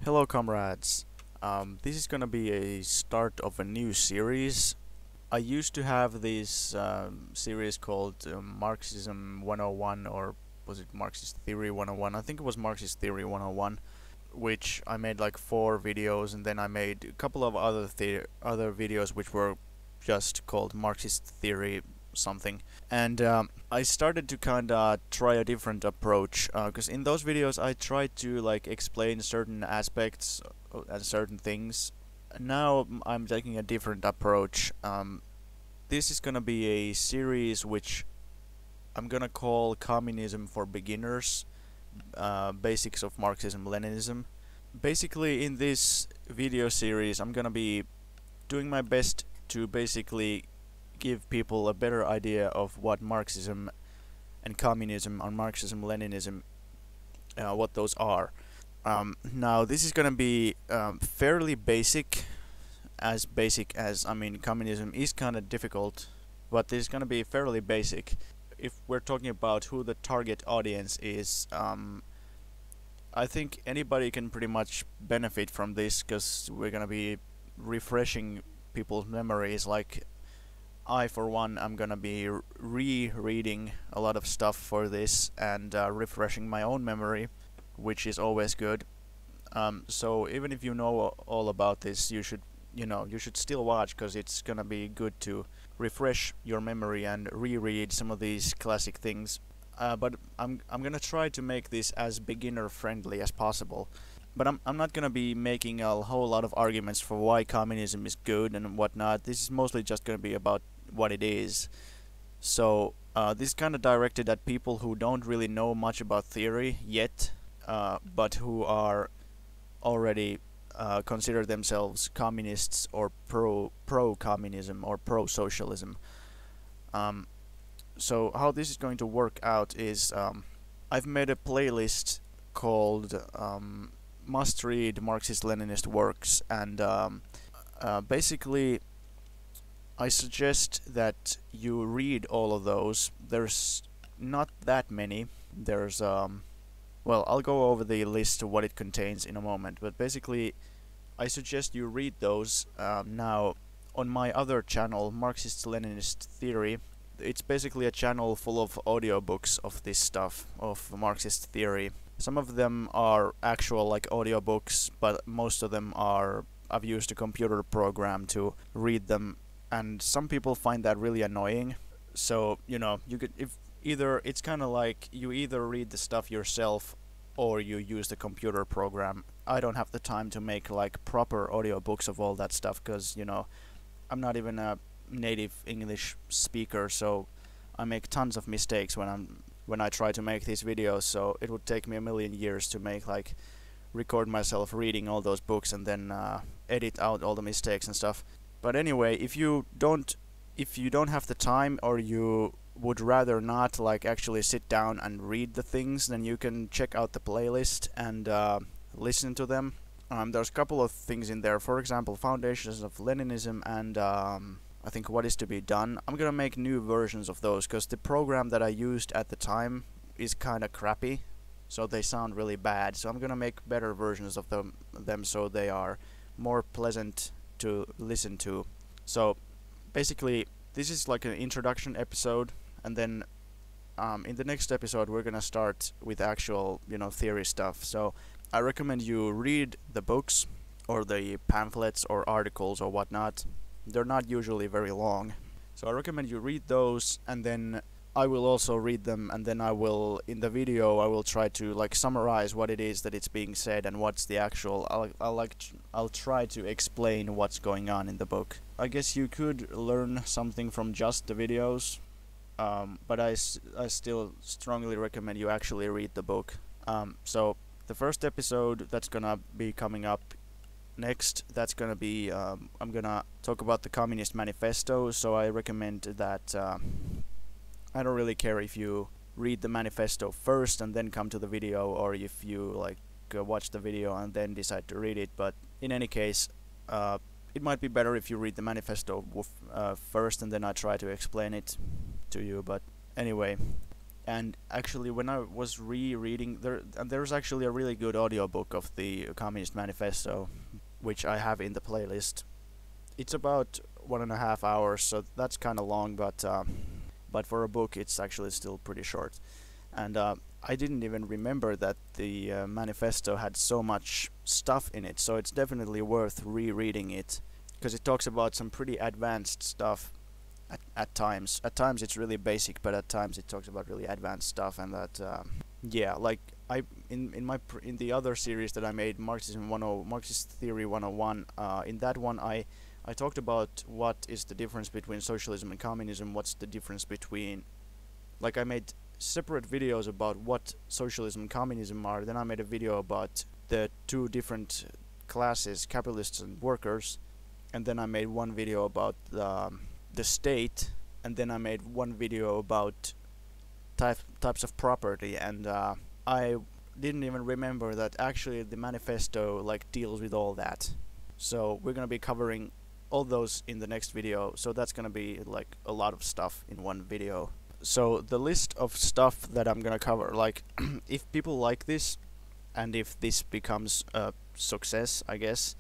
Hello, comrades. This is gonna be a start of a new series. I used to have this series called Marxism 101, or was it Marxist Theory 101? I think it was Marxist Theory 101, which I made like 4 videos, and then I made a couple of other videos which were just called Marxist Theory something. And I started to kinda try a different approach, because in those videos I tried to like explain certain aspects and certain things. Now I'm taking a different approach. This is gonna be a series which I'm gonna call Communism for Beginners, Basics of Marxism-Leninism. Basically, in this video series I'm gonna be doing my best to basically give people a better idea of what Marxism and communism and Marxism-Leninism, what those are. Now this is gonna be fairly basic as I mean, communism is kind of difficult, but this is gonna be fairly basic. If we're talking about who the target audience is, I think anybody can pretty much benefit from this, because we're gonna be refreshing people's memories. Like, I, for one, am gonna be rereading a lot of stuff for this and refreshing my own memory, which is always good. So even if you know all about this, you should still watch, because it's gonna be good to refresh your memory and reread some of these classic things. But I'm gonna try to make this as beginner friendly as possible. But I'm not gonna be making a whole lot of arguments for why communism is good and whatnot. This is mostly just gonna be about what it is. So this is kind of directed at people who don't really know much about theory yet, but who are already consider themselves communists or pro-communism or pro-socialism. So how this is going to work out is, I've made a playlist called Must Read Marxist-Leninist Works, and basically I suggest that you read all of those. There's not that many. There's well, I'll go over the list of what it contains in a moment, but basically I suggest you read those. Now, on my other channel, Marxist-Leninist Theory, it's basically a channel full of audiobooks of this stuff, of Marxist theory. Some of them are actual like audiobooks, but most of them are, I've used a computer program to read them, and some people find that really annoying. So, you could, if either, it's kind of like you either read the stuff yourself or you use the computer program. I don't have the time to make like proper audiobooks of all that stuff, because I'm not even a native English speaker, so I make tons of mistakes when I try to make these videos. So it would take me a million years to record myself reading all those books and then edit out all the mistakes and stuff. But anyway, if you don't have the time, or you would rather not actually sit down and read the things, then you can check out the playlist and listen to them. There's a couple of things in there. For example, Foundations of Leninism and I think What is to be Done. I'm gonna make new versions of those, because the program that I used at the time is kinda crappy, so they sound really bad. So I'm gonna make better versions of them so they are more pleasant to listen to. So basically, this is like an introduction episode, and then in the next episode we're gonna start with actual theory stuff. So I recommend you read the books or the pamphlets or articles or whatnot. They're not usually very long, so I recommend you read those, and then I will also read them, and then in the video I will try to summarize what it is that it's being said and what's the actual. I'll try to explain what's going on in the book. I guess you could learn something from just the videos, but I still strongly recommend you actually read the book. So the first episode that's gonna be coming up next, that's gonna be I'm gonna talk about the Communist Manifesto. So I recommend that I don't really care if you read the manifesto first and then come to the video, or if you watch the video and then decide to read it. But in any case, it might be better if you read the manifesto first, and then I try to explain it to you. But anyway, And actually, when I was rereading, there's actually a really good audiobook of the Communist Manifesto, which I have in the playlist. It's about 1.5 hours, so that's kind of long, but for a book, it's actually still pretty short. And I didn't even remember that the manifesto had so much stuff in it, so it's definitely worth rereading it, because it talks about some pretty advanced stuff at times. At times it's really basic, but at times it talks about really advanced stuff, and that yeah, like I in the other series that I made, Marxist Theory 101, in that one I talked about what is the difference between socialism and communism, what's the difference between, like, I made separate videos about what socialism and communism are, then I made a video about the two different classes, capitalists and workers, and then I made one video about the state, and then I made one video about types of property, and I didn't even remember that actually the manifesto like deals with all that. So we're gonna be covering all those in the next video, so that's gonna be like a lot of stuff in one video. So the list of stuff that I'm gonna cover, like if people like this and if this becomes a success, I guess,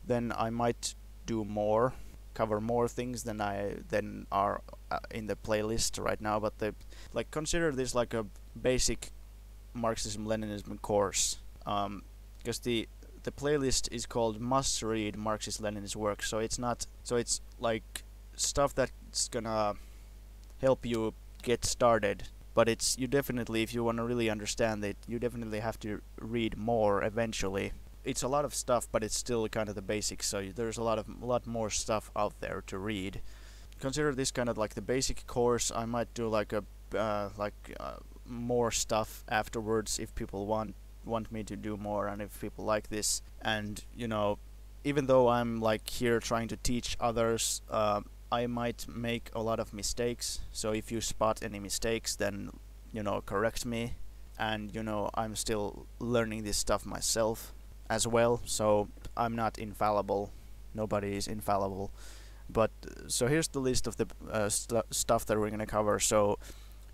then I might do more, cover more things than are in the playlist right now. But like, consider this like a basic Marxism-Leninism course, because the playlist is called Must Read Marxist-Leninist Works, so it's like stuff that's gonna help you get started, but it's, you definitely, if you want to really understand it, you definitely have to read more eventually. It's a lot of stuff, but it's still kind of the basics, so there's a lot more stuff out there to read. Consider this kind of like the basic course. I might do like more stuff afterwards if people want me to do more, and if people like this. And you know, even though I'm like here trying to teach others, I might make a lot of mistakes, so if you spot any mistakes, then, you know, correct me. And, you know, I'm still learning this stuff myself as well, so I'm not infallible. Nobody is infallible. But, so here's the list of the stuff that we're gonna cover. So,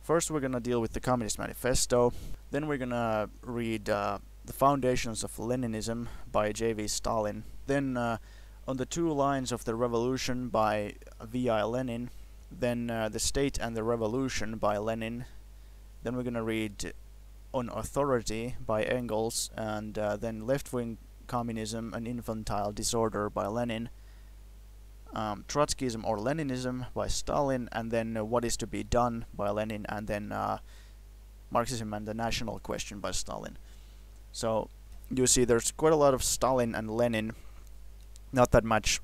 first we're gonna deal with the Communist Manifesto, then we're gonna read The Foundations of Leninism by J.V. Stalin, then On the Two Lines of the Revolution by V.I. Lenin, then The State and the Revolution by Lenin, then we're gonna read On Authority by Engels, and then Left-Wing Communism, An Infantile Disorder by Lenin, Trotskyism or Leninism by Stalin, and then What is to be Done by Lenin, and then Marxism and the National Question by Stalin. So you see there's quite a lot of Stalin and Lenin, not much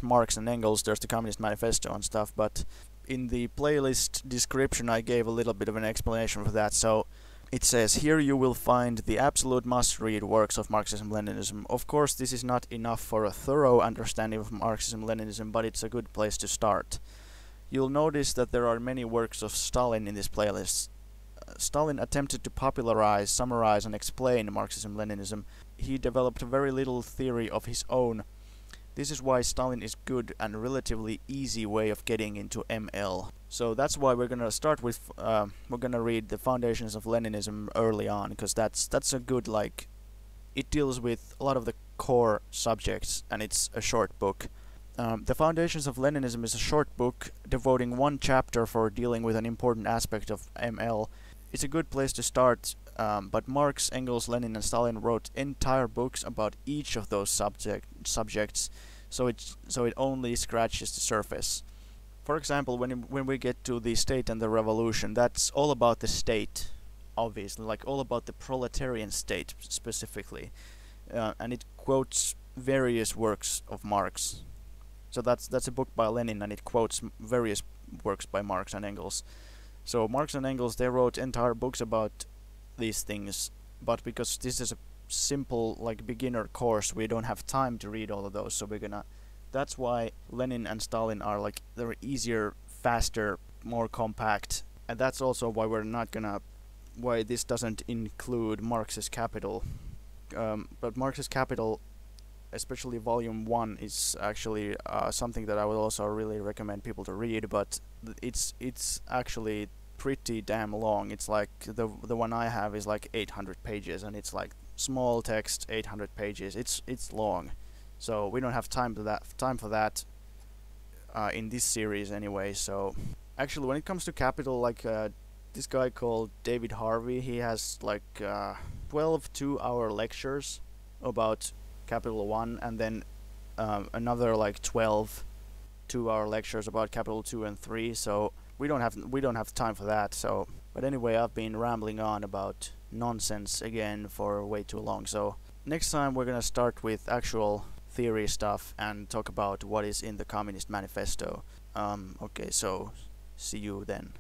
Marx and Engels. There's the Communist Manifesto and stuff, but in the playlist description I gave a little bit of an explanation for that. So it says, here you will find the absolute must-read works of Marxism-Leninism. Of course, this is not enough for a thorough understanding of Marxism-Leninism, but it's a good place to start. You'll notice that there are many works of Stalin in this playlist. Stalin attempted to popularize, summarize, and explain Marxism-Leninism. He developed very little theory of his own. This is why Stalin is good and a relatively easy way of getting into ML. So that's why we're gonna start with, we're gonna read The Foundations of Leninism early on, because that's a good, like, it deals with a lot of the core subjects, and it's a short book. The Foundations of Leninism is a short book devoting one chapter for dealing with an important aspect of ML. It's a good place to start, but Marx, Engels, Lenin, and Stalin wrote entire books about each of those subjects, so it only scratches the surface. For example, when we get to The State and the Revolution, that's all about the state, obviously, like all about the proletarian state specifically, and it quotes various works of Marx. So that's a book by Lenin, and it quotes various works by Marx and Engels. So Marx and Engels, they wrote entire books about these things, but because this is a simple, like, beginner course, we don't have time to read all of those, so that's why Lenin and Stalin are, like, they're easier, faster, more compact, and that's also why why this doesn't include Marx's Capital. But Marx's Capital, especially Volume 1, is actually something that I would also really recommend people to read, but it's actually pretty damn long. It's like the one I have is like 800 pages, and it's like small text, 800 pages. It's long, so we don't have time for that in this series anyway. So actually, when it comes to Capital, like this guy called David Harvey, he has like 12 2-hour lectures about Capital 1, and then another like 12 2-hour lectures about Capital 2 and 3. So we don't have time for that. So, but anyway, I've been rambling on about nonsense again for way too long. So next time we're gonna start with actual theory stuff and talk about what is in the Communist Manifesto. Okay, so see you then.